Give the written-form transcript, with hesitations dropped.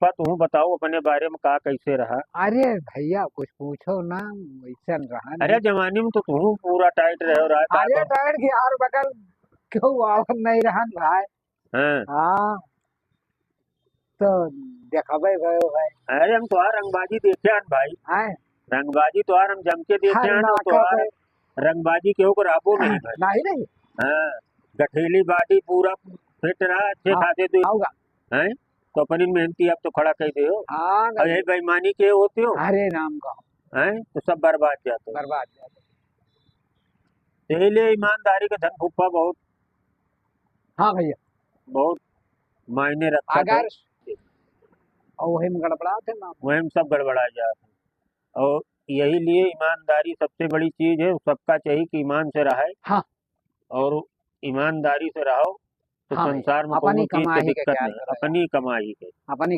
पुष्पा तुम बताओ अपने बारे में का कैसे रहा। अरे भैया कुछ पूछो ना, वैसा रहा अरे नहीं। जवानी में तो तुम पूरा टाइट रहे हो रहा था अरे तो। टायर की यार बगल क्यों आवर नहीं रहा भाई। हाँ। हाँ तो देखबे गयो भाई। अरे हम तुम्हार रंगबाजी देखे हन भाई। आए रंगबाजी तो हम जम के देखे हर हन और नाका तुम्हार पे रंगबाजी केहू को राबो नहीं भाई। नहीं नहीं। हाँ। गठीली बाडी पूरा फिट रहा अच्छे हाँ खासे दो। आऊगा। हैं। तो अपनी मेहनती अब तो खड़ा कर दे हो। हाँ और यही बेईमानी के होते हो। हरे नाम का हैं तो सब बर्बाद जाते हो। बर्बाद। इसलिए ईमानदारी का धन फूफा बहुत हाँ भैया बहुत मायने रखत है। अगर और वही में गड़बड़ा थे ना। वही में सब गड़बड़ा जाते हैं। और यही लिए ईमानदारी सबसे बड़ी चीज है, सबका चाहिए कि ईमान से रहे। हाँ और ईमानदारी से रहो तो हाँ भैया संसार में अपनी कोई चीज की कमाई के दिक्कत ख्याल नहीं, करेगा। अपनी कमाई के। अपनी